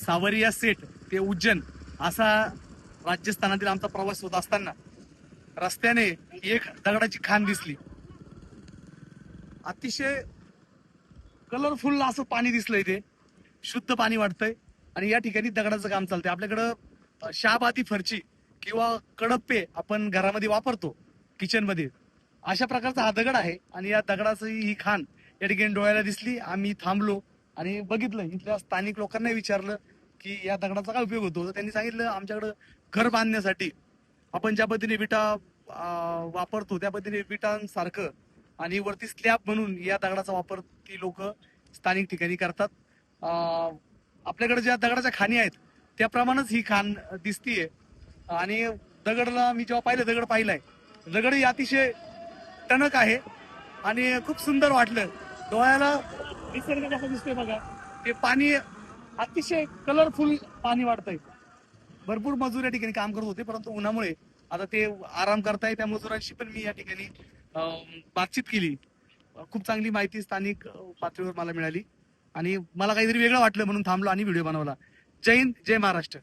सावरिया सेट ते उज्जैन असा राजस्थानातील आमचा प्रवास होत असताना रस्त्याने एक दगडाची खाण दिसली. अतिशय कलरफुल असं पाणी दिसलंय, ते शुद्ध पाणी वाटतंय आणि या ठिकाणी दगडाचं काम चालतंय. आपल्याकडं शहाबादी फरची किंवा कडप्पे आपण घरामध्ये वापरतो किचन मध्ये, अशा प्रकारचा हा दगड आहे आणि या दगडाची ही खाण या ठिकाणी डोळ्याला दिसली. आम्ही थांबलो आणि बघितलं. इथल्या स्थानिक लोकांना विचारलं की या दगडाचा काय उपयोग होतो, तर त्यांनी सांगितलं आमच्याकडं घर बांधण्यासाठी आपण ज्या पद्धतीने विटा वापरतो त्या पद्धतीने विटांसारखं आणि वरती स्लॅब म्हणून या दगडाचा वापर ती लोक स्थानिक ठिकाणी करतात. आपल्याकडे ज्या दगडाच्या खाणी आहेत त्याप्रमाणेच ही खाण दिसतीये. आणि दगडला मी जेव्हा पाहिलं, दगड पाहिलाय, दगडही अतिशय टणक आहे आणि खूप सुंदर वाटलं डोळ्याला. निसर्ग कसं दिसतोय बघा, ते पाणी अतिशय कलरफुल पाणी वाटतंय. भरपूर मजूर या ठिकाणी काम करत होते, परंतु उन्हामुळे आता ते आराम करताय. त्या मजुरांशी पण मी या ठिकाणी बातचीत केली. खूप चांगली माहिती स्थानिक पातळीवर मला मिळाली आणि मला काहीतरी वेगळं वाटलं म्हणून थांबलो आणि व्हिडिओ बनवला. जय हिंद, जय महाराष्ट्र.